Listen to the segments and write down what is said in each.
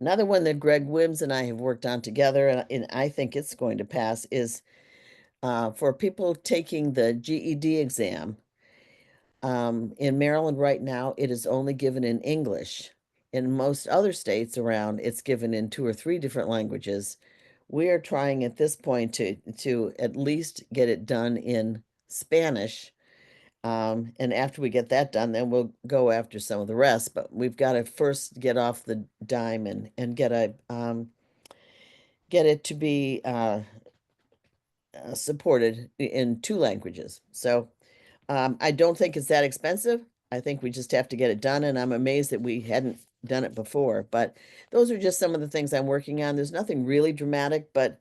Another one that Greg Wims and I have worked on together, and I think it's going to pass, is for people taking the GED exam. In Maryland right now, it is only given in English. In most other states around, it's given in two or three different languages. We are trying at this point to at least get it done in Spanish. And after we get that done, then we'll go after some of the rest. But we've got to first get off the dime and get it to be supported in two languages. So I don't think it's that expensive. I think we just have to get it done, and I'm amazed that we hadn't done it before. But those are just some of the things I'm working on. There's nothing really dramatic, but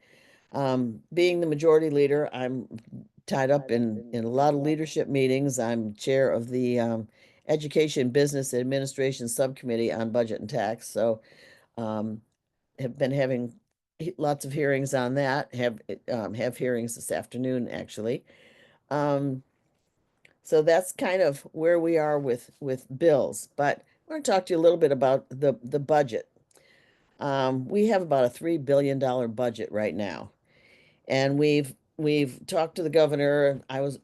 being the majority leader, I'm tied up in a lot of leadership meetings. I'm chair of the Education Business Administration Subcommittee on Budget and Tax, so um, have been having lots of hearings on that. Have hearings this afternoon, actually. Um, so that's kind of where we are with bills. But I want to talk to you a little bit about the budget. We have about a $3 billion budget right now, and we've talked to the governor. I was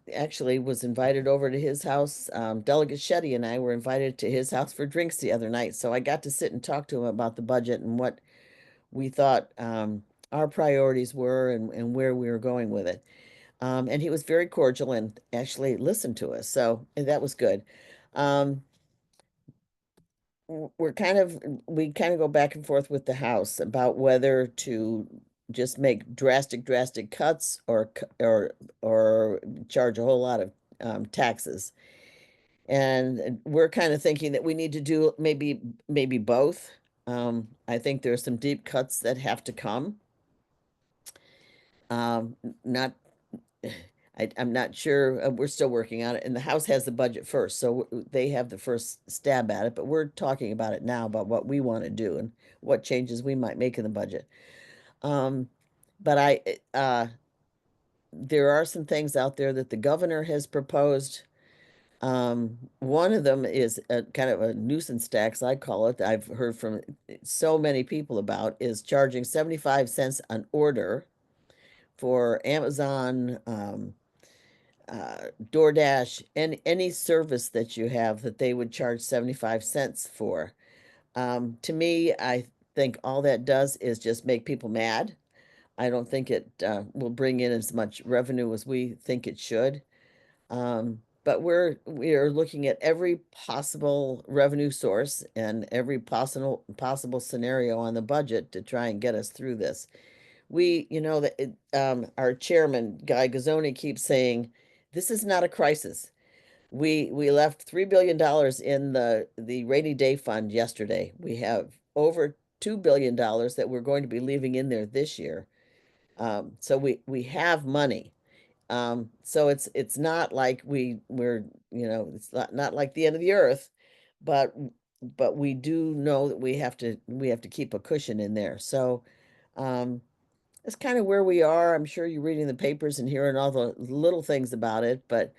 invited over to his house. Delegate Shetty and I were invited to his house for drinks the other night, so I got to sit and talk to him about the budget and what we thought our priorities were and where we were going with it. And he was very cordial and actually listened to us. So that was good. Um, we kind of go back and forth with the House about whether to just make drastic cuts or charge a whole lot of taxes. And we're kind of thinking that we need to do maybe both. I think there are some deep cuts that have to come. Not I'm not sure. We're still working on it, and the House has the budget first, so they have the first stab at it. But we're talking about it now about what we want to do and what changes we might make in the budget. Um, but there are some things out there that the governor has proposed. One of them is a kind of a nuisance tax, I call it. I've heard from so many people about is charging 75 cents an order for Amazon. DoorDash, and any service that you have that they would charge 75 cents for. To me, I think all that does is just make people mad. I don't think it will bring in as much revenue as we think it should. But we are looking at every possible revenue source and every possible scenario on the budget to try and get us through this. Our chairman, Guy Gazzoni, keeps saying, this is not a crisis. We left $3 billion in the rainy day fund yesterday. We have over $2 billion that we're going to be leaving in there this year. So we have money. So it's not like it's not like the end of the earth, but but we do know that we have to keep a cushion in there. So um, that's kind of where we are. I'm sure you're reading the papers and hearing all the little things about it, but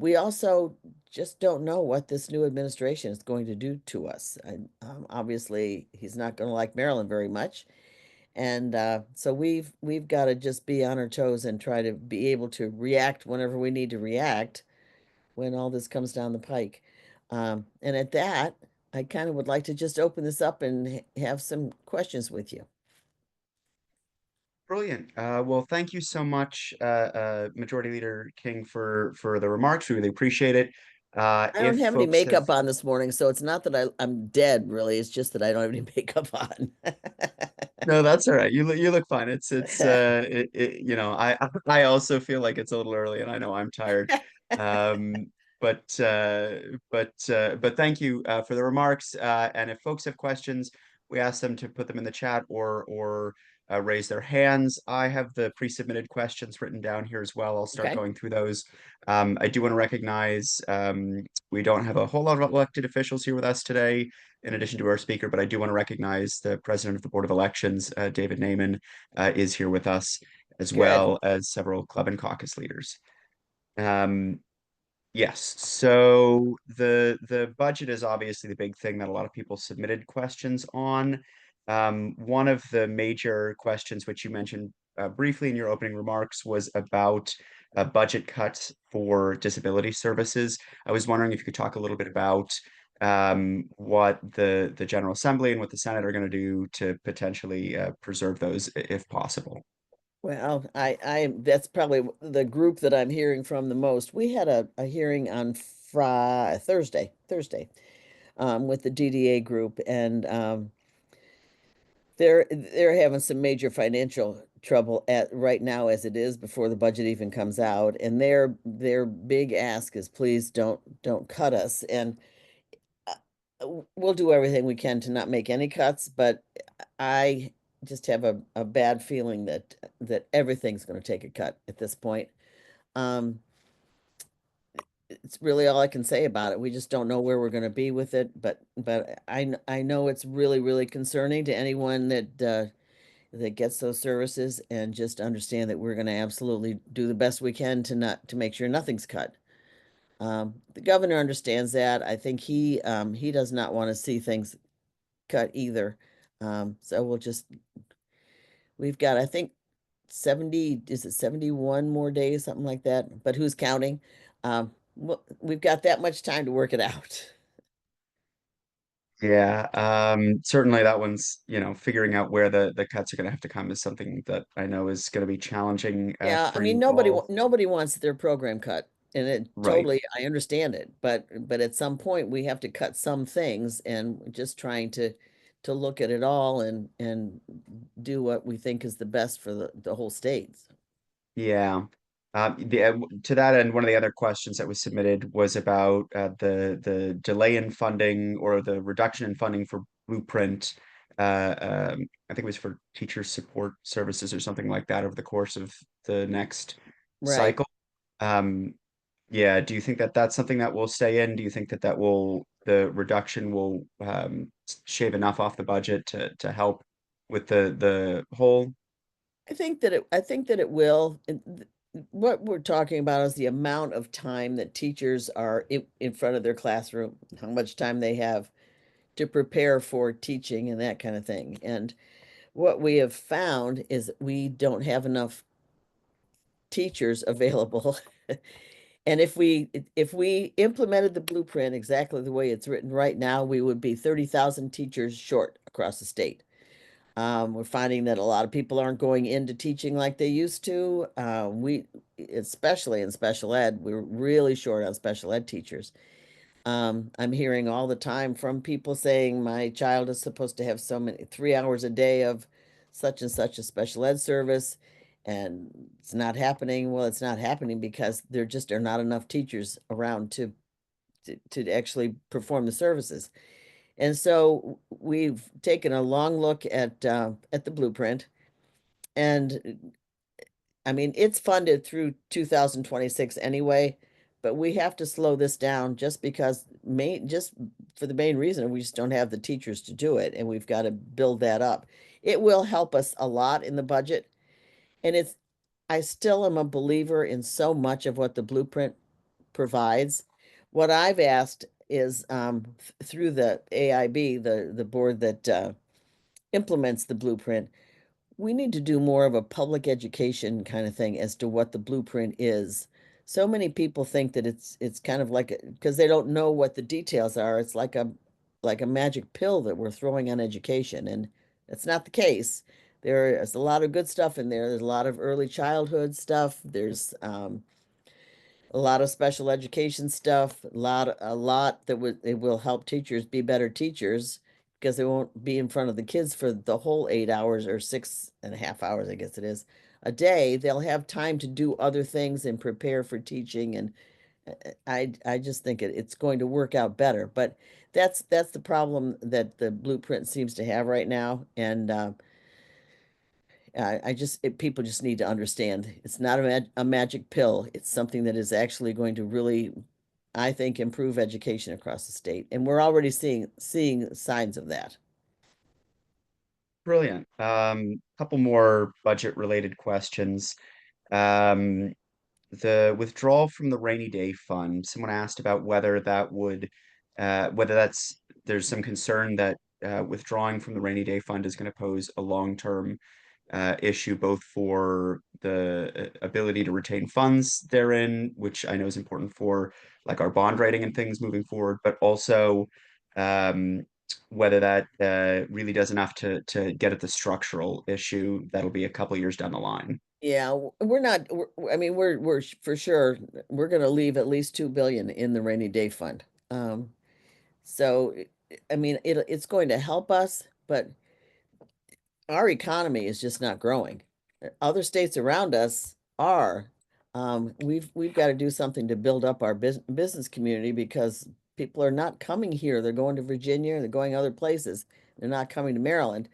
we also just don't know what this new administration is going to do to us. And obviously, he's not going to like Maryland very much, and so we've got to just be on our toes and try to be able to react whenever we need to react when all this comes down the pike. And at that, I kind of would like to just open this up and have some questions with you. Brilliant. Well, thank you so much, Majority Leader King, for the remarks. We really appreciate it. I don't If have any folks have makeup on this morning, so it's not that I'm dead, really. It's just that I don't have any makeup on. No, that's all right. You look fine. I also feel like it's a little early, and I know I'm tired. Um, but thank you for the remarks. And if folks have questions, we ask them to put them in the chat or raise their hands. I have the pre-submitted questions written down here as well. I'll start Okay. going through those. I do want to recognize we don't have a whole lot of elected officials here with us today in addition to our speaker, but I do want to recognize the president of the Board of Elections, David Naiman, is here with us, as Good. well as several club and caucus leaders. Um, yes, so the budget is obviously the big thing that a lot of people submitted questions on. One of the major questions, which you mentioned briefly in your opening remarks, was about budget cuts for disability services. I was wondering if you could talk a little bit about what the General Assembly and what the Senate are going to do to potentially preserve those if possible. Well, that's probably the group that I'm hearing from the most. We had a hearing on Thursday, with the DDA group, and they're having some major financial trouble at right now as it is before the budget even comes out. And their big ask is please don't cut us. And we'll do everything we can to not make any cuts, but I just have a bad feeling that everything's going to take a cut at this point. Um, it's really all I can say about it. We just don't know where we're going to be with it, but I know it's really concerning to anyone that gets those services, and just understand that we're going to absolutely do the best we can to make sure nothing's cut. The governor understands that. I think he does not want to see things cut either. So we've got, I think, 70, is it 71 more days, something like that? But who's counting? We've got that much time to work it out. Yeah, certainly that one's, figuring out where the cuts are going to have to come is something that I know is going to be challenging Yeah, I for mean, you all. nobody wants their program cut, and it Right. totally, I understand it, but at some point we have to cut some things, and just trying to look at it all and do what we think is the best for the whole state. Yeah. To that end, one of the other questions that was submitted was about the delay in funding or the reduction in funding for Blueprint. I think it was for teacher support services or something like that over the course of the next Right. cycle. Um, yeah, do you think that that's something that will stay in? Do you think that the reduction will shave enough off the budget to help with the whole? I think that it will. What we're talking about is the amount of time that teachers are in front of their classroom, how much time they have to prepare for teaching and that kind of thing. And what we have found is that we don't have enough teachers available. And if we implemented the blueprint exactly the way it's written right now, we would be 30,000 teachers short across the state. We're finding that a lot of people aren't going into teaching like they used to. Especially in special ed, we're really short on special ed teachers. I'm hearing all the time from people saying my child is supposed to have so many 3 hours a day of such and such a special ed service, and it's not happening. Well, it's not happening because there just are not enough teachers around to actually perform the services. And so we've taken a long look at the blueprint, and I mean, it's funded through 2026 anyway, but we have to slow this down just for the main reason we just don't have the teachers to do it, and we've got to build that up. It will help us a lot in the budget, and I still am a believer in so much of what the blueprint provides. What I've asked is through the AIB, the board that implements the blueprint, we need to do more of a public education kind of thing as to what the blueprint is. So many people think that it's kind of like because they don't know what the details are. It's like a magic pill that we're throwing on education, and it's not the case. There is a lot of good stuff in there. There's a lot of early childhood stuff. There's a lot of special education stuff, a lot that would it will help teachers be better teachers because they won't be in front of the kids for the whole 8 hours or 6.5 hours, I guess it is, a day. They'll have time to do other things and prepare for teaching. And I just think it's going to work out better. But that's the problem that the blueprint seems to have right now. And people just need to understand it's not a magic pill. It's something that is actually going to really, I think, improve education across the state. And we're already seeing signs of that. Brilliant. Couple more budget related questions. Um, the withdrawal from the rainy day fund, someone asked about whether that would, whether that's, there's some concern that withdrawing from the rainy day fund is going to pose a long-term issue, both for the ability to retain funds therein, which I know is important for like our bond rating and things moving forward, but also um, whether that really does enough to get at the structural issue that'll be a couple years down the line. Yeah, we're not, I mean, for sure, we're gonna leave at least 2 billion in the rainy day fund. So, I mean, it's going to help us, but our economy is just not growing. Other states around us are. We've got to do something to build up our business community because people are not coming here. They're going to Virginia, they're going other places. They're not coming to Maryland.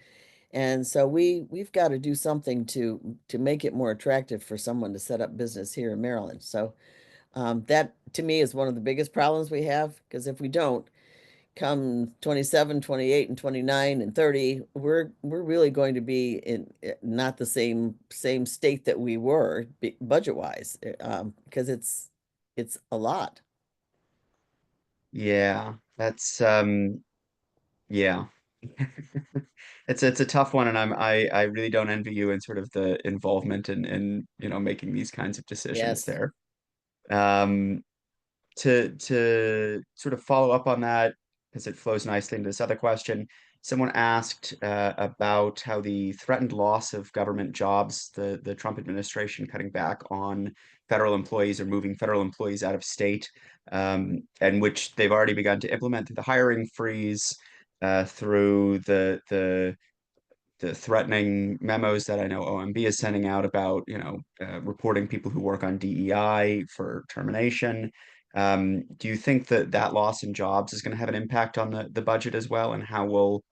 And so we've got to do something to make it more attractive for someone to set up business here in Maryland. So that to me is one of the biggest problems we have because if we don't, come 27, 28, and 29 and 30, we're really going to be in not the same state that we were budget wise, because it's a lot. Yeah, that's yeah. It's a tough one, and I really don't envy you in sort of the involvement in making these kinds of decisions Yes. there. Um, to sort of follow up on that, because it flows nicely into this other question, someone asked about how the threatened loss of government jobs, the Trump administration cutting back on federal employees or moving federal employees out of state, and which they've already begun to implement through the hiring freeze, through the threatening memos that I know OMB is sending out about, reporting people who work on DEI for termination. Do you think that that loss in jobs is going to have an impact on the budget as well? And how will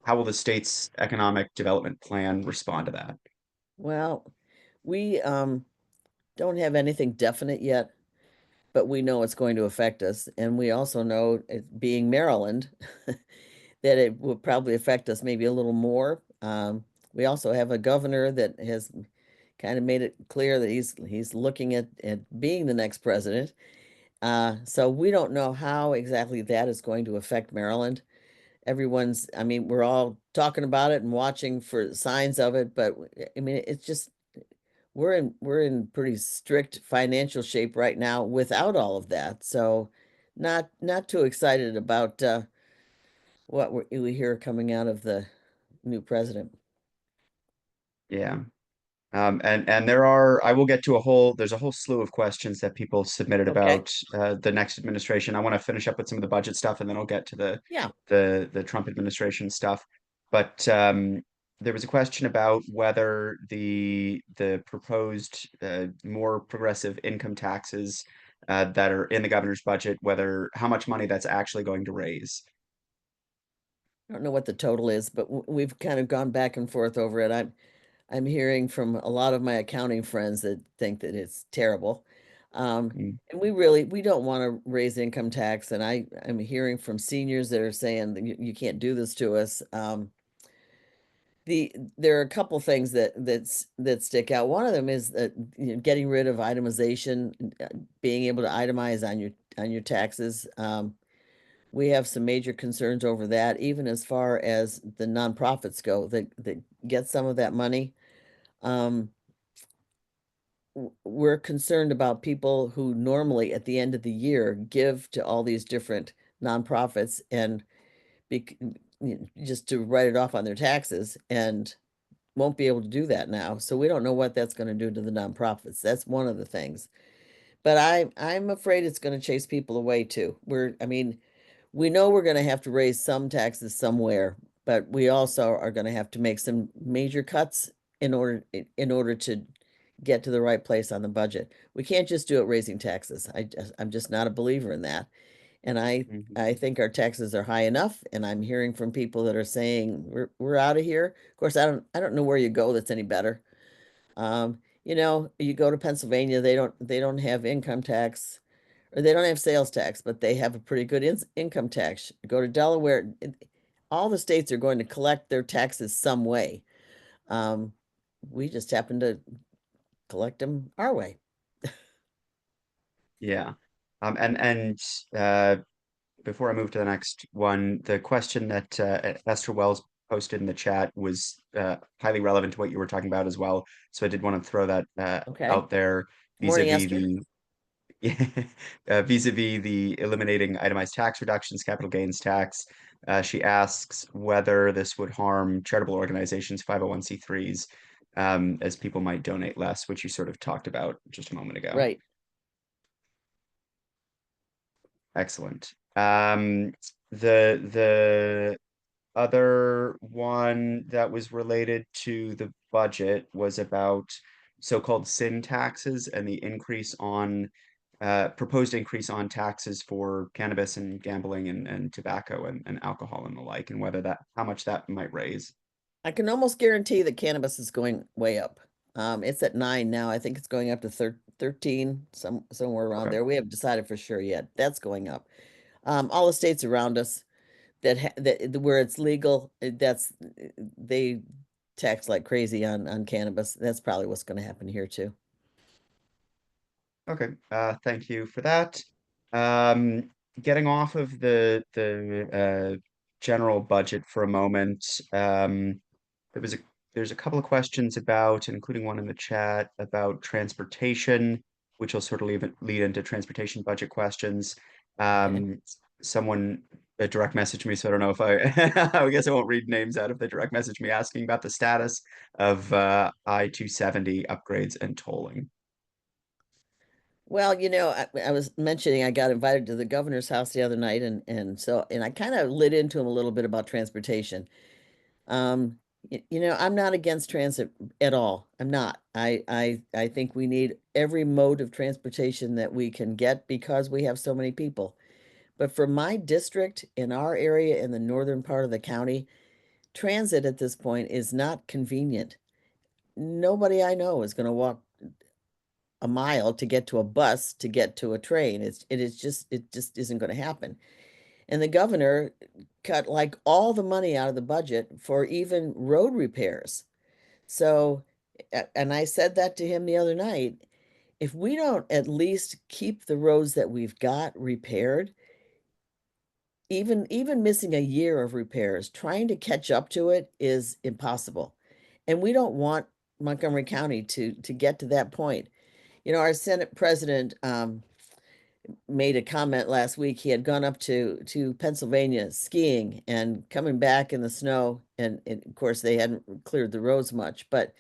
the state's economic development plan respond to that? Well, we don't have anything definite yet, but we know it's going to affect us, and we also know it being Maryland that it will probably affect us maybe a little more. We also have a governor that has kind of made it clear that he's looking at being the next president. So we don't know how exactly that is going to affect Maryland. I mean, we're all talking about it and watching for signs of it, but I mean, it's just we're in pretty strict financial shape right now without all of that. So not too excited about what we hear coming out of the new president. Yeah. And I will get to there's a whole slew of questions that people submitted Okay. about the next administration. I want to finish up with some of the budget stuff, and then I'll get to Yeah. the Trump administration stuff. But there was a question about whether the proposed more progressive income taxes that are in the governor's budget, whether how much money that's actually going to raise. I don't know what the total is, but we've kind of gone back and forth over it. I'm hearing from a lot of my accounting friends that think that it's terrible. Mm, And we don't want to raise income tax. And I'm hearing from seniors that are saying that you can't do this to us. There are a couple things that stick out. One of them is that getting rid of itemization, being able to itemize on your taxes. We have some major concerns over that, even as far as the nonprofits go that get some of that money. Um, we're concerned about people who normally at the end of the year give to all these different nonprofits and be, just to write it off on their taxes and won't be able to do that now. So we don't know what that's going to do to the nonprofits. That's one of the things. But I'm afraid it's going to chase people away too. I mean, we know we're going to have to raise some taxes somewhere, but we also are going to have to make some major cuts in order to get to the right place on the budget. We can't just do it raising taxes. I'm just not a believer in that. And mhm. I think our taxes are high enough, and I'm hearing from people that are saying we're out of here. Of course, I don't know where you go that's any better. You go to Pennsylvania, they don't have income tax or they don't have sales tax, but they have a pretty good income tax. Go to Delaware, all the states are going to collect their taxes some way. Um, we just happen to collect them our way. Yeah. And uh, before I move to the next one, the question that Esther Wells posted in the chat was highly relevant to what you were talking about as well. So I did want to throw that Okay. out there Morning, vis-a-vis Esther. the vis-a-vis the eliminating itemized tax reductions, capital gains tax. She asks whether this would harm charitable organizations, 501(c)(3)s, as people might donate less, which you sort of talked about just a moment ago. Right. Excellent. The other one that was related to the budget was about so-called sin taxes and the increase on proposed increase on taxes for cannabis and gambling and tobacco and alcohol and the like, and whether that how much that might raise. I can almost guarantee that cannabis is going way up. It's at 9 now. I think it's going up to 13, somewhere around Okay. there. We haven't decided for sure yet. That's going up. All the states around us that where it's legal, they tax like crazy on cannabis. That's probably what's going to happen here too. Okay. Thank you for that. Um, Getting off of the general budget for a moment, there was a there's a couple of questions about, including one in the chat about transportation, which will sort of lead into transportation budget questions. Okay. Um, Someone direct messaged me, so I don't know if I I guess I won't read names out if they direct message me asking about the status of I-270 upgrades and tolling. Well, I was mentioning I got invited to the governor's house the other night, and I kind of lit into him a little bit about transportation. I'm not against transit at all. I'm not. I think we need every mode of transportation that we can get because we have so many people. But for my district in our area in the northern part of the county, transit at this point is not convenient. Nobody I know is going to walk a mile to get to a bus to get to a train. It just isn't going to happen. And the governor cut like all the money out of the budget for even road repairs. So, and I said that to him the other night. If we don't at least keep the roads that we've got repaired, even missing a year of repairs, trying to catch up to it is impossible. And we don't want Montgomery County to get to that point. Our Senate president made a comment last week. He had gone up to Pennsylvania skiing and coming back in the snow, and of course they hadn't cleared the roads much, but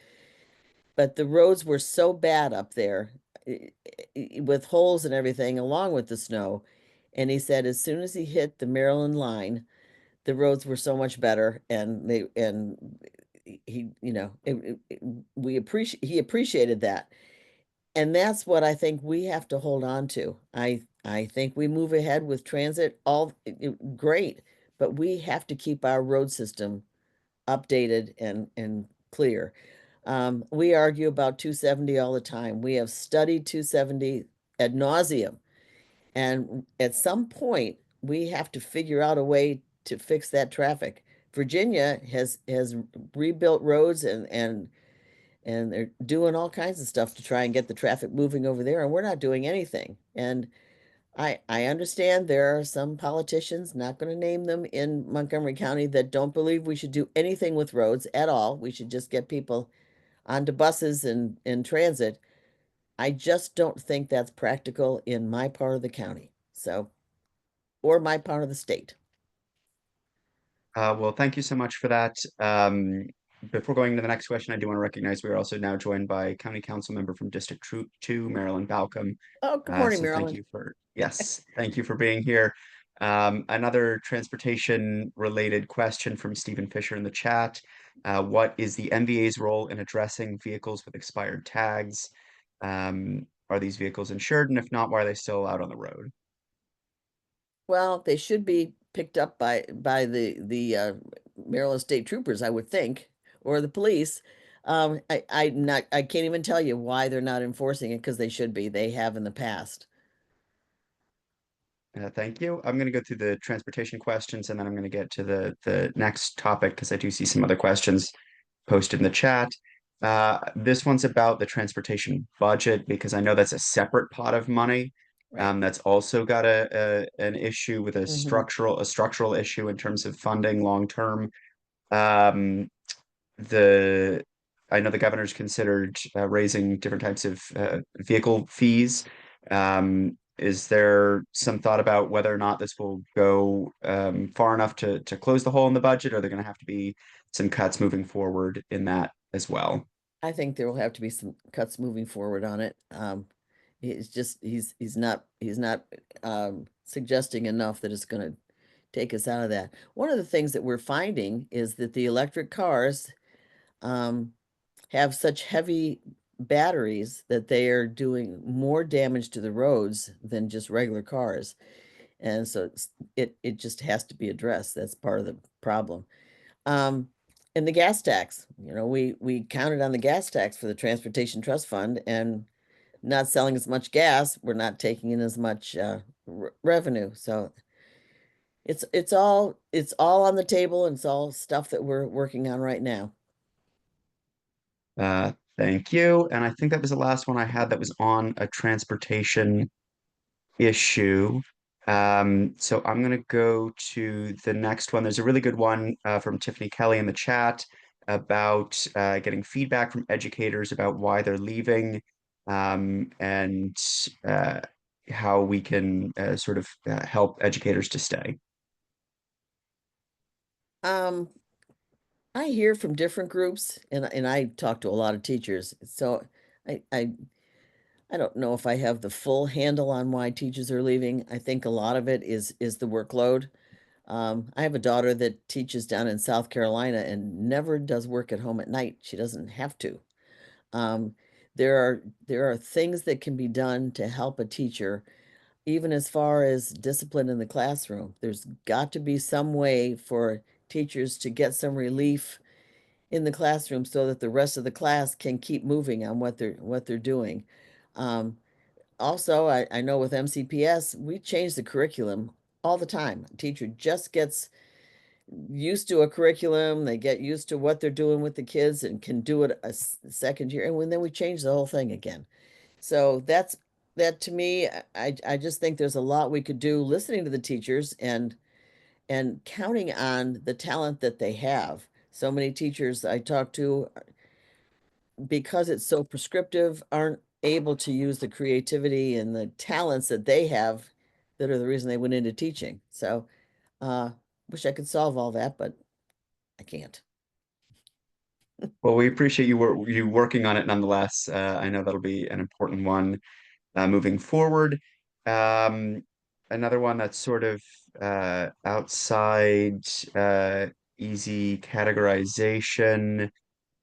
the roads were so bad up there with holes and everything along with the snow. And he said as soon as he hit the Maryland line, the roads were so much better, and he, he appreciated that. And that's what I think we have to hold on to. I think we move ahead with transit great, but we have to keep our road system updated and clear. We argue about 270 all the time. We have studied 270 ad nauseum, and at some point we have to figure out a way to fix that traffic. Virginia has rebuilt roads and they're doing all kinds of stuff to try and get the traffic moving over there, and we're not doing anything. And I understand there are some politicians, not going to name them, in Montgomery County that don't believe we should do anything with roads at all. We should just get people onto buses and transit. I just don't think that's practical in my part of the county. So, or my part of the state. Well, thank you so much for that. Before going to the next question, I do want to recognize we are also now joined by County Council member from District 2, Marilyn Balcom. Oh, good morning, So thank Marilyn. you yes, thank you for being here. Another transportation related question from Stephen Fisher in the chat. What is the MVA's role in addressing vehicles with expired tags? Are these vehicles insured? And if not, why are they still out on the road? Well, they should be picked up by the Maryland State Troopers, I would think, or the police. I can't even tell you why they're not enforcing it because they should be. They have in the past. Thank you. I'm going to go through the transportation questions and then I'm going to get to the next topic because I do see some other questions posted in the chat. This one's about the transportation budget because I know that's a separate pot of money. right. That's also got an issue with Hmm. a structural issue in terms of funding long term. Um, the I know the governor's considered raising different types of vehicle fees. Is there some thought about whether or not this will go far enough to close the hole in the budget? Or are there going to have to be some cuts moving forward in that as well? I think there will have to be some cuts moving forward on it. He's just he's not suggesting enough that it's going to take us out of that. One of the things that we're finding is that the electric cars um, have such heavy batteries that they are doing more damage to the roads than just regular cars. And so it just has to be addressed. That's part of the problem. Um, and the gas tax, we counted on the gas tax for the Transportation Trust Fund and not selling as much gas, we're not taking in as much revenue. So it's all on the table and it's all stuff that we're working on right now. Thank you. And I think that was the last one I had that was on a transportation issue. So I'm going to go to the next one. There's a really good one from Tiffany Kelly in the chat about getting feedback from educators about why they're leaving, and how we can sort of help educators to stay. Um, I hear from different groups and I talk to a lot of teachers. So I, I I don't know if I have the full handle on why teachers are leaving. I think a lot of it is the workload. I have a daughter that teaches down in South Carolina and never does work at home at night. She doesn't have to. Um, there are things that can be done to help a teacher, even as far as discipline in the classroom. There's got to be some way for teachers to get some relief in the classroom so that the rest of the class can keep moving on what they're doing. Um, Also, I know with MCPS, we change the curriculum all the time. A teacher just gets used to a curriculum, they get used to what they're doing with the kids and can do it second year, and then we change the whole thing again. So that to me, I just think there's a lot we could do listening to the teachers and counting on the talent that they have. So many teachers I talk to, because it's so prescriptive, aren't able to use the creativity and the talents that they have that are the reason they went into teaching. So, uh, wish I could solve all that, but I can't. Well, we appreciate you working on it nonetheless. I know that'll be an important one moving forward. Um, Another one that's sort of outside uh, easy categorization.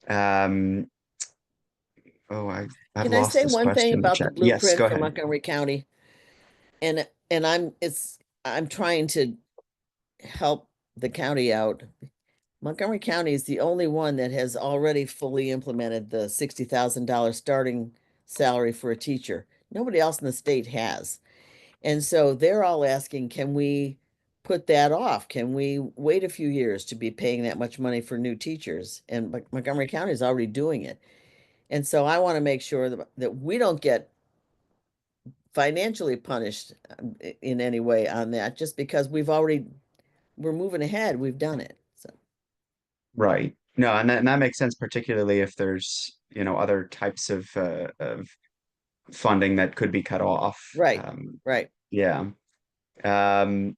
Um, oh, I've Can I lost say this one thing question in the about the chat. Yes, blueprint go for ahead. Montgomery County? And I'm trying to help the county out. Montgomery County is the only one that has already fully implemented the $60,000 starting salary for a teacher. Nobody else in the state has. And so they're all asking, can we put that off? Can we wait a few years to be paying that much money for new teachers? And Montgomery County is already doing it. And so I want to make sure that we don't get financially punished in any way on that, just because we're moving ahead. We've done it. So, Right. No, and that makes sense, particularly if there's, other types of funding that could be cut off. right, right. Yeah. Um,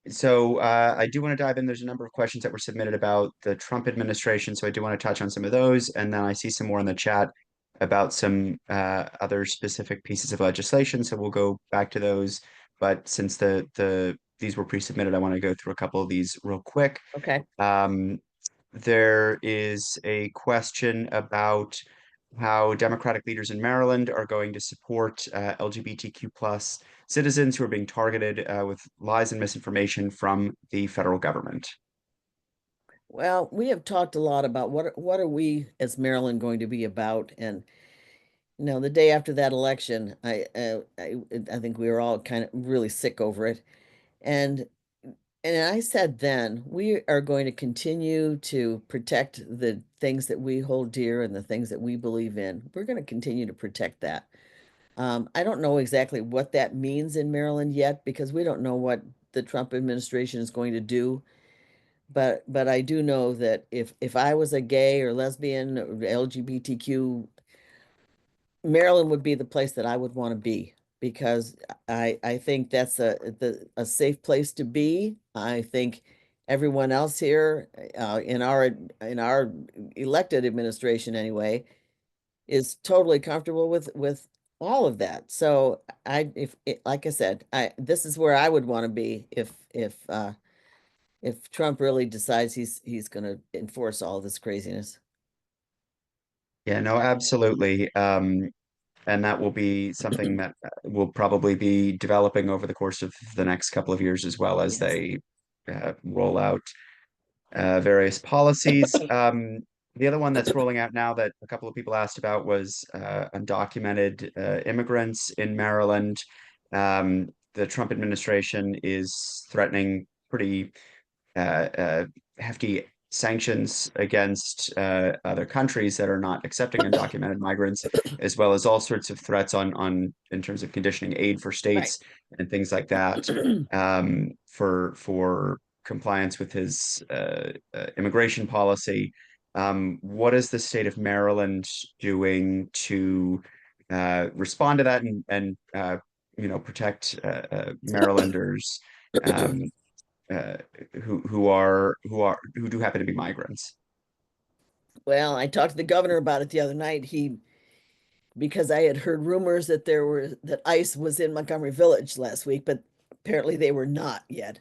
So I do want to dive in. There's a number of questions that were submitted about the Trump administration, so I do want to touch on some of those, and then I see some more in the chat about some other specific pieces of legislation. So we'll go back to those. But since the these were pre-submitted, I want to go through a couple of these real quick. Okay. Um, there is a question about how Democratic leaders in Maryland are going to support LGBTQ plus citizens who are being targeted with lies and misinformation from the federal government. Well, we have talked a lot about what are we as Maryland going to be about, and the day after that election, I think we were all kind of really sick over it, and I said then we are going to continue to protect the things that we hold dear and the things that we believe in. We're going to continue to protect that. I don't know exactly what that means in Maryland yet because we don't know what the Trump administration is going to do. But I do know that if I was a gay or lesbian or LGBTQ, Maryland would be the place that I would want to be because I think that's a safe place to be. I think everyone else here in our elected administration anyway is totally comfortable with all of that. So like I said, I this is where I would want to be if Trump really decides he's going to enforce all this craziness. Yeah, no, absolutely. And that will be something that will probably be developing over the course of the next couple of years as well as Yes. they roll out various policies. The other one that's rolling out now that a couple of people asked about was undocumented immigrants in Maryland. The Trump administration is threatening pretty hefty sanctions against other countries that are not accepting undocumented migrants, as well as all sorts of threats on in terms of conditioning aid for Right. states and things like that for compliance with his immigration policy. What is the state of Maryland doing to respond to that and protect Marylanders? Um, uh, who do happen to be migrants. Well, I talked to the governor about it the other night. Because I had heard rumors that ICE was in Montgomery Village last week, but apparently they were not yet.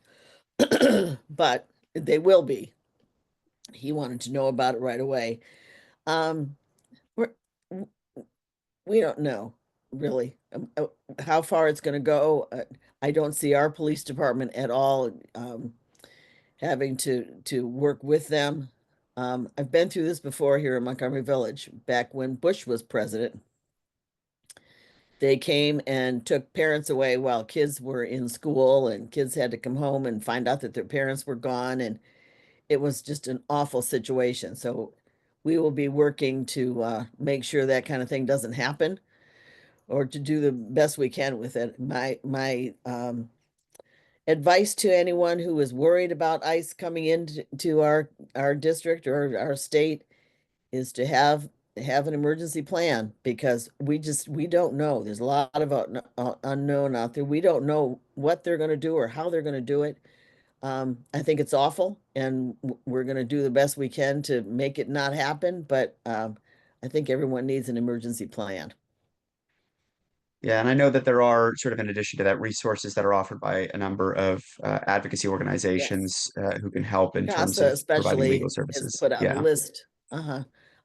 But they will be. He wanted to know about it right away. Um, we're, we don't know really how far it's going to go. I don't see our police department at all having to work with them. I've been through this before here in Montgomery Village, back when Bush was president. They came and took parents away while kids were in school, and kids had to come home and find out that their parents were gone, and it was just an awful situation. So we will be working to make sure that kind of thing doesn't happen, or to do the best we can with it. My advice to anyone who is worried about ICE coming into our district or our state is to have an emergency plan because we don't know. There's a lot of unknown out there. We don't know what they're going to do or how they're going to do it. I think it's awful, and we're going to do the best we can to make it not happen. But I think everyone needs an emergency plan. Yeah, and I know that there are sort of in addition to that resources that are offered by a number of advocacy Yes. organizations who can help in terms CASA of providing legal especially has services. put out a Yeah, list,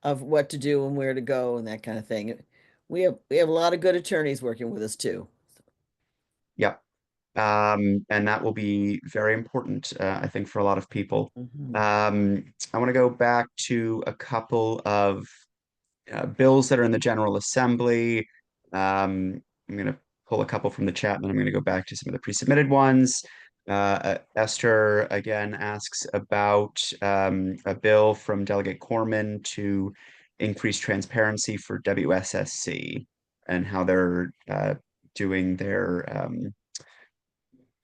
of what to do and where to go and that kind of thing. We have a lot of good attorneys working with us too. yeah. And that will be very important, I think, for a lot of people. Mhm. I want to go back to a couple of bills that are in the General Assembly. I'm going to pull a couple from the chat, and then I'm going to go back to some of the pre-submitted ones. Esther again asks about a bill from Delegate Corman to increase transparency for WSSC and how they're doing their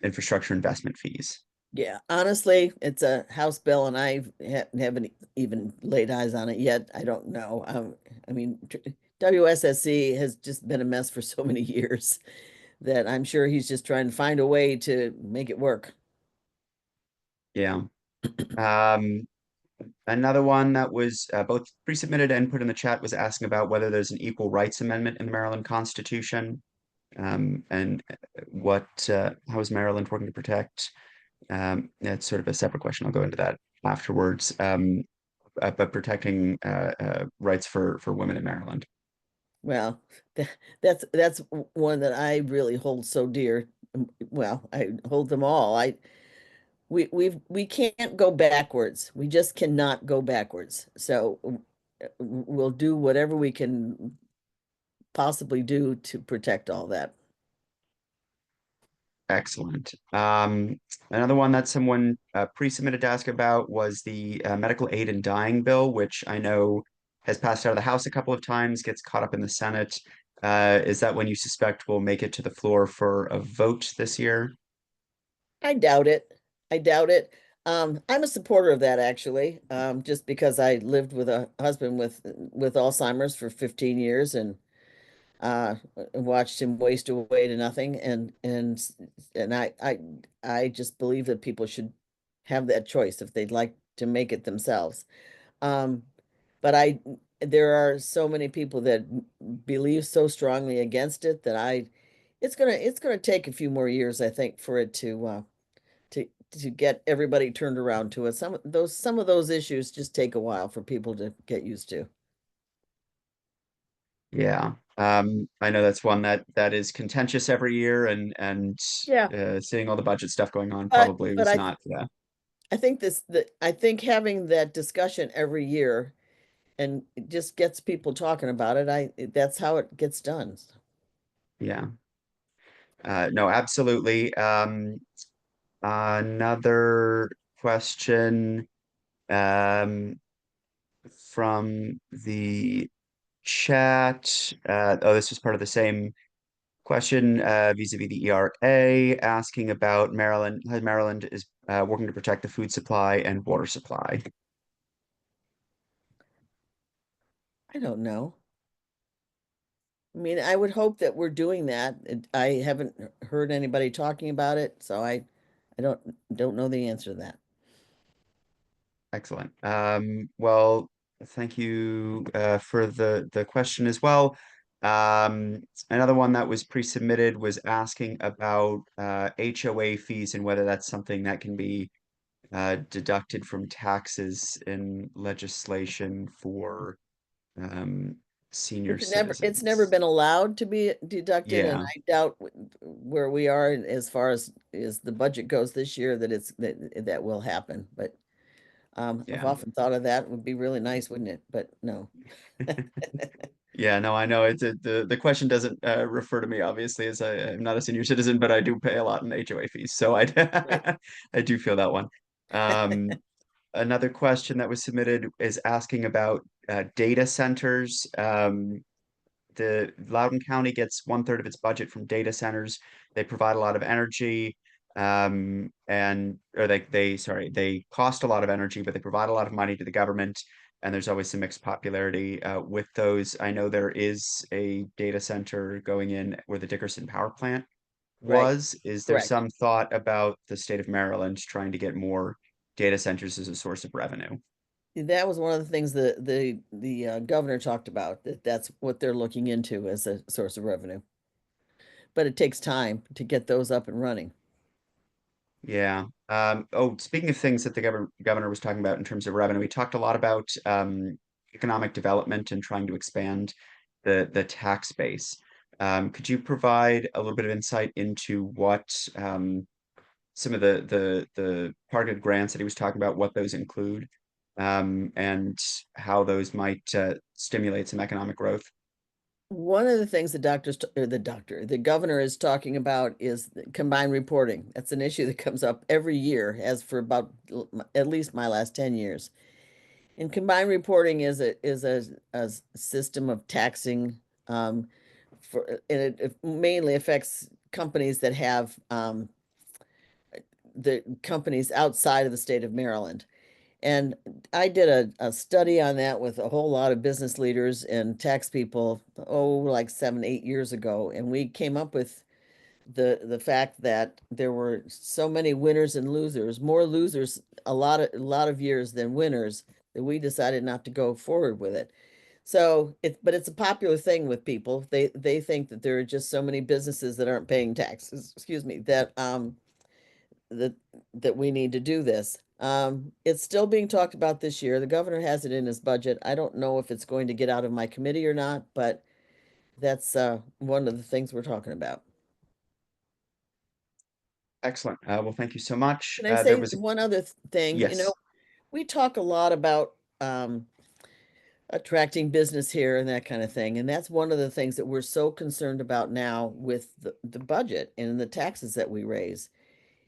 infrastructure investment fees. Yeah, honestly, it's a House bill, and haven't even laid eyes on it yet. I don't know. I mean, WSSC has just been a mess for so many years that I'm sure he's just trying to find a way to make it work. Yeah. Um, Another one that was both pre-submitted and put in the chat was asking about whether there's an equal rights amendment in the Maryland Constitution, and how is Maryland working to protect? Yeah, it's sort of a separate question. I'll go into that afterwards. But protecting rights for women in Maryland. Well, that's one that I really hold so dear. Well, I hold them all. We can't go backwards. We just cannot go backwards. So we'll do whatever we can possibly do to protect all that. Excellent. Another one that someone pre-submitted to ask about was the medical aid in dying bill, which I know has passed out of the House a couple of times, gets caught up in the Senate. Is that when you suspect we'll make it to the floor for a vote this year? I doubt it. I doubt it. I'm a supporter of that actually, just because I lived with a husband with Alzheimer's for 15 years uh watched him waste away to nothing and I just believe that people should have that choice if they'd like to make it themselves. Um, but there are so many people that believe so strongly against it that it's gonna take a few more years, I think, for it to to get everybody turned around to it. Some of those issues just take a while for people to get used to. Yeah. I know that's one that is contentious every year, and Yeah. seeing all the budget stuff going on But probably but was I not, yeah, I think I think having that discussion every year and it just gets people talking about it. That's how it gets done. yeah. No, absolutely. Another question from the chat. Oh, this was part of the same question vis-a-vis the ERA, asking about Maryland, how Maryland is working to protect the food supply and water supply. I don't know. I mean, I would hope that we're doing that. I haven't heard anybody talking about it, so I don't know the answer to that. Excellent. Well, thank you for the question as well. Another one that was pre-submitted was asking about HOA fees and whether that's something that can be deducted from taxes in legislation for um, senior It's never citizens. been allowed to be deducted, and Yeah, I doubt where we are as far as the budget goes this year that will happen. But I've yeah. often thought of that. It would be really nice, wouldn't it? But no. Yeah, no, I know the question doesn't refer to me obviously as I'm not a senior citizen, but I do pay a lot in HOA fees, so I Right. I do feel that one. Um, Another question that was submitted is asking about data centers. The Loudoun County gets 1/3 of its budget from data centers. They provide a lot of energy, and or sorry, they cost a lot of energy, but they provide a lot of money to the government. And there's always some mixed popularity with those. I know there is a data center going in where the Dickerson power plant Right. was. Is there Correct. some thought about the state of Maryland trying to get more data centers as a source of revenue? That was one of the things the governor talked about, that's what they're looking into as a source of revenue. But it takes time to get those up and running. Yeah. Oh, speaking of things that the governor was talking about in terms of revenue, we talked a lot about economic development and trying to expand the tax base. Could you provide a little bit of insight into what some of the targeted grants that he was talking about, what those include, and how those might stimulate some economic growth? One of the things the governor is talking about is the combined reporting. That's an issue that comes up every year, as for about at least my last 10 years. And combined reporting is a system of taxing, and it mainly affects companies that have the companies outside of the state of Maryland. And I did a study on that with a whole lot of business leaders and tax people, like 7, 8 years ago. And we came up with the fact that there were so many winners and losers, more losers a lot of years than winners, that we decided not to go forward with it. But it's a popular thing with people. They think that there are just so many businesses that aren't paying taxes, excuse me, that that we need to do this. It's still being talked about this year. The governor has it in his budget. I don't know if it's going to get out of my committee or not, but that's one of the things we're talking about. Excellent. Well, thank you so much. Can I There say was a one other thing? yes. We talk a lot about attracting business here and that kind of thing, and that's one of the things that we're so concerned about now with the budget and the taxes that we raise.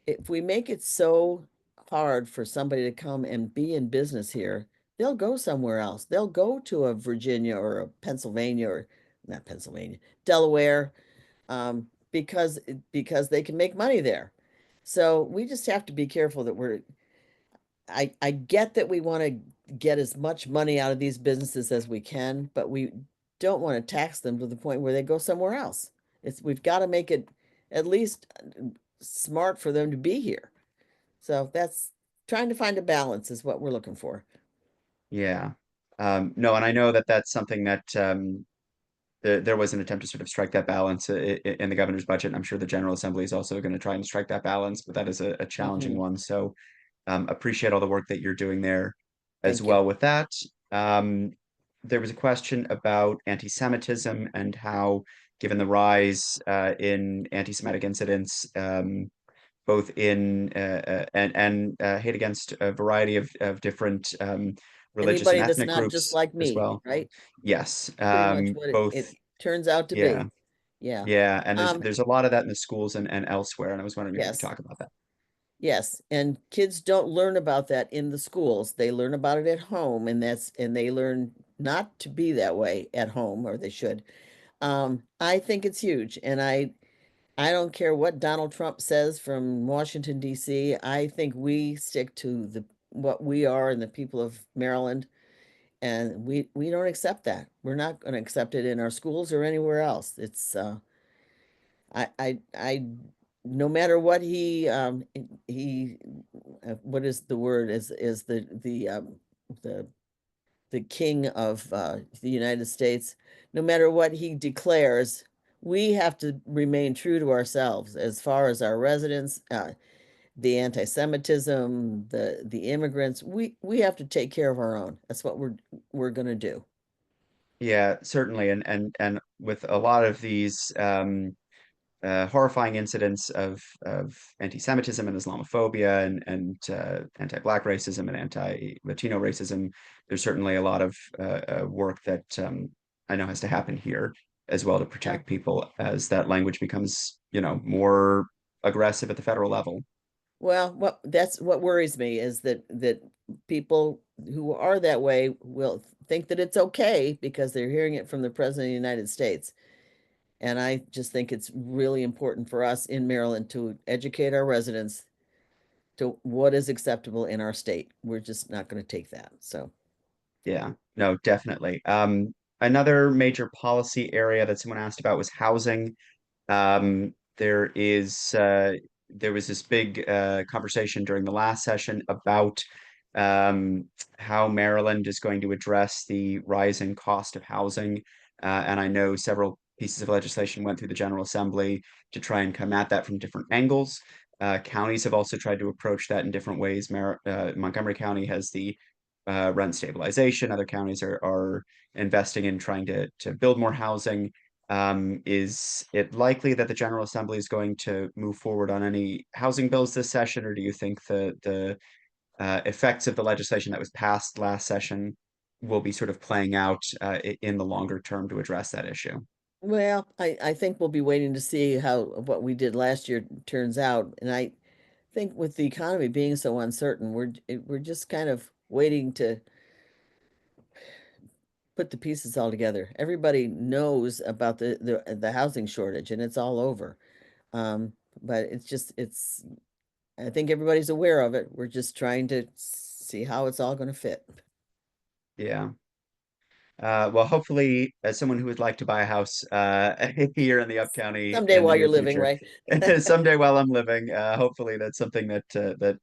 If we make it so hard for somebody to come and be in business here, they'll go somewhere else. They'll go to a Virginia or a Pennsylvania or not Pennsylvania, Delaware, because they can make money there. So we just have to be careful that I get that we want to get as much money out of these businesses as we can, but we don't want to tax them to the point where they go somewhere else. We've got to make it at least smart for them to be here. So that's trying to find a balance is what we're looking for. Yeah. No, and I know that that's something that there was an attempt to sort of strike that balance in the governor's budget. And I'm sure the General Assembly is also going to try and strike that balance, but that is a challenging Hmm. one. So appreciate all the work that you're doing there as Thank you. well with that. Um, there was a question about anti-Semitism and how, given the rise in anti-Semitic incidents, both in hate against a variety of different religious and Anybody that's ethnic not just groups like as me, well. right? Yes, Pretty much what both. it turns out to Yeah, be. Yeah. yeah, and Um, there's a lot of that in the schools and elsewhere. And I was wondering if you could yes. talk about that. Yes, and kids don't learn about that in the schools. They learn about it at home, and they learn not to be that way at home, or they should. I think it's huge, and I don't care what Donald Trump says from Washington, D.C. I think we stick to the what we are and the people of Maryland, and we don't accept that. We're not going to accept it in our schools or anywhere else. It's I no matter what he what is the word is the the king of the United States, no matter what he declares, we have to remain true to ourselves as far as our residents, the anti-Semitism, the immigrants. We have to take care of our own. That's what we're going to do. Yeah, certainly, and with a lot of these horrifying incidents of anti-Semitism and Islamophobia and anti-Black racism and anti-Latino racism, there's certainly a lot of work that I know has to happen here as well to Yeah. protect people as that language becomes, more aggressive at the federal level. Well, that's what worries me is that people who are that way will think that it's okay because they're hearing it from the President of the United States. And I just think it's really important for us in Maryland to educate our residents to what is acceptable in our state. We're just not going to take that. So, Yeah, no, definitely. Another major policy area that someone asked about was housing. There is there was this big conversation during the last session about um, how Maryland is going to address the rising cost of housing, and I know several pieces of legislation went through the General Assembly to try and come at that from different angles. Counties have also tried to approach that in different ways. Montgomery County has the rent stabilization. Other counties are investing in trying to build more housing. Is it likely that the General Assembly is going to move forward on any housing bills this session, or do you think the effects of the legislation that was passed last session will be sort of playing out in the longer term to address that issue? well, I think we'll be waiting to see how what we did last year turns out. And I think with the economy being so uncertain, we're just kind of waiting to put the pieces all together. Everybody knows about the housing shortage and it's all over. But it's I think everybody's aware of it. We're just trying to see how it's all going to fit. Yeah. Well, hopefully, as someone who would like to buy a house here in the UpCounty Someday in the while near you're living, future, right? someday while I'm living, hopefully that's something that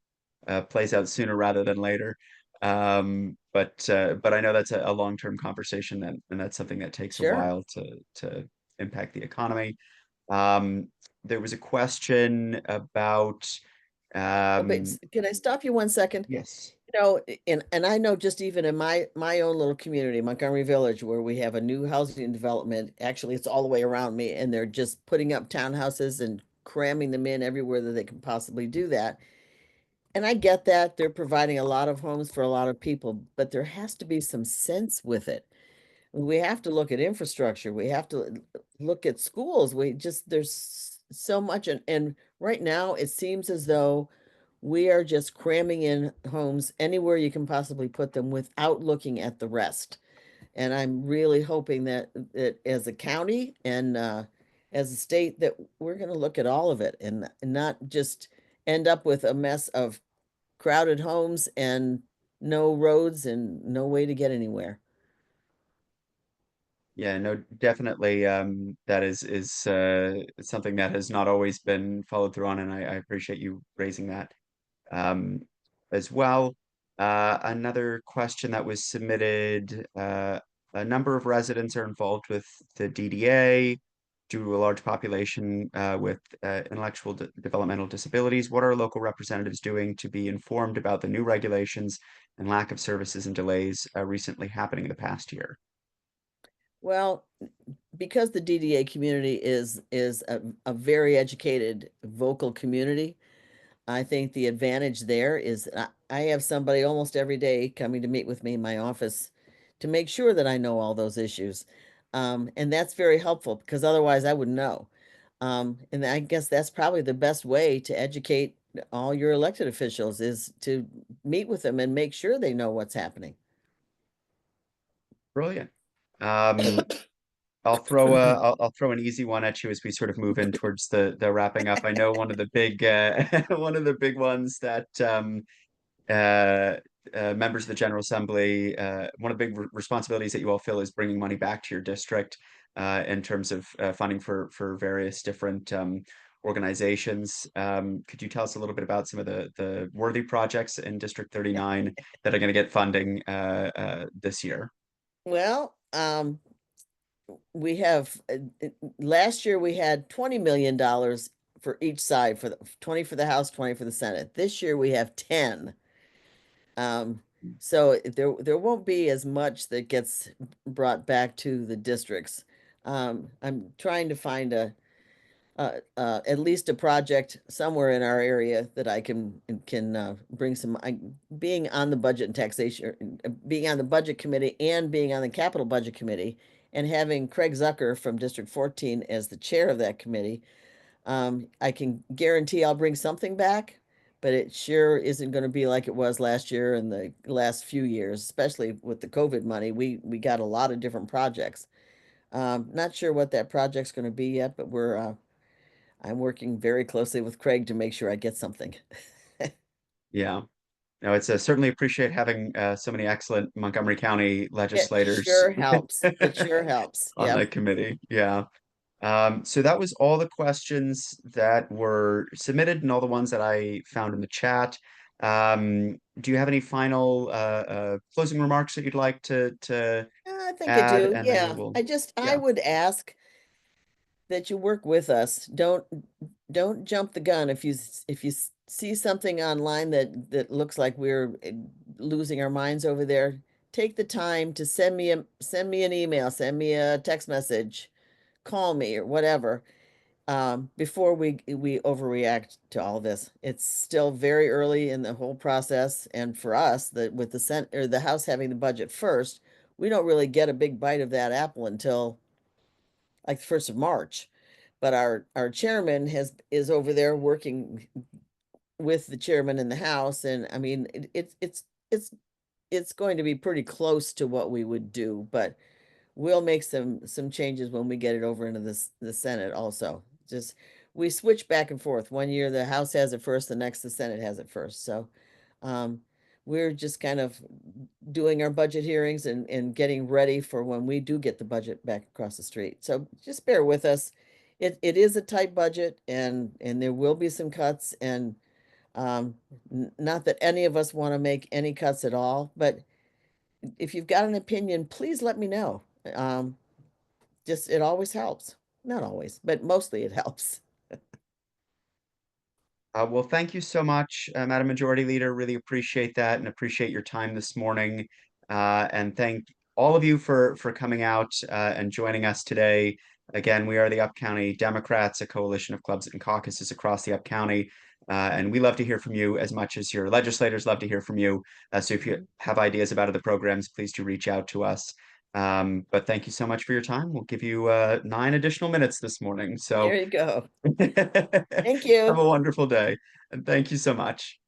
plays out sooner rather than later. But I know that's a long-term conversation, and that's something that takes a Sure. while to impact the economy. Um, there was a question about Oh, but um, can I stop you 1 second? yes, You know, and I know just even in my own little community, Montgomery Village, where we have a new housing development, actually it's all the way around me, and they're just putting up townhouses and cramming them in everywhere that they can possibly do that. And I get that they're providing a lot of homes for a lot of people, but there has to be some sense with it. We have to look at infrastructure. We have to look at schools. There's so much. And right now it seems as though we are just cramming in homes anywhere you can possibly put them without looking at the rest. And I'm really hoping that as a county and as a state that we're going to look at all of it and not just end up with a mess of crowded homes and no roads and no way to get anywhere. Yeah, no, definitely. That is something that has not always been followed through on, and I appreciate you raising that um, as well. Another question that was submitted: a number of residents are involved with the DDA due to a large population with intellectual developmental disabilities. What are local representatives doing to be informed about the new regulations and lack of services and delays recently happening in the past year? Well, because the DDA community is a very educated, vocal community, I think the advantage there is I have somebody almost every day coming to meet with me in my office to make sure that I know all those issues. And that's very helpful because otherwise I wouldn't know. And I guess that's probably the best way to educate all your elected officials is to meet with them and make sure they know what's happening. Brilliant. Um, I'll throw an easy one at you as we sort of move in towards the wrapping up. I know one of the big one of the big ones that uh, members of the General Assembly, one of the big responsibilities that you all feel is bringing money back to your district in terms of funding for various different organizations. Could you tell us a little bit about some of the worthy projects in District 39 that are going to get funding this year? Well, we have last year we had $20 million for each side for the 20 for the House, 20 for the Senate. This year we have 10. Um, so there won't be as much that gets brought back to the districts. I'm trying to find at least a project somewhere in our area that I can bring some. Being on the budget and taxation, being on the budget committee and being on the capital budget committee, and having Craig Zucker from District 14 as the chair of that committee, I can guarantee I'll bring something back. But it sure isn't going to be like it was last year and the last few years, especially with the COVID money. We got a lot of different projects. Not sure what that project's going to be yet, but I'm working very closely with Craig to make sure I get something. Yeah. No, it's certainly appreciate having so many excellent Montgomery County It legislators sure helps. It sure helps. on Yep. that committee. Yeah. So that was all the questions that were submitted and all the ones that I found in the chat. Do you have any final closing remarks that you'd like to I think I add? do. And then we Yeah. will, I yeah, would ask that you work with us. Don't jump the gun if you see something online that looks like we're losing our minds over there. Take the time to send me an email, send me a text message, call me or whatever. Before we overreact to all this. It's still very early in the whole process, and for us, that with the Senate or the House having the budget first, we don't really get a big bite of that apple until like the 1st of March. But our chairman is over there working with the chairman in the House, and I mean it's it's going to be pretty close to what we would do, but we'll make some changes when we get it over into the Senate also. Just we switch back and forth. One year the House has it first, the next the Senate has it first. So um, we're just kind of doing our budget hearings and getting ready for when we do get the budget back across the street. So just bear with us. It is a tight budget and there will be some cuts and um, not that any of us want to make any cuts at all, but if you've got an opinion, please let me know. Um, just it always helps. Not always, but mostly it helps. Well, thank you so much, Madam Majority Leader. Really appreciate that and appreciate your time this morning. And thank all of you for coming out and joining us today. Again, we are the UpCounty Democrats, a coalition of clubs and caucuses across the UpCounty. And we love to hear from you as much as your legislators love to hear from you. So if you have ideas about other programs, please do reach out to us. But thank you so much for your time. We'll give you 9 additional minutes this morning. There So you go. Thank have you. a wonderful day, and thank you so much.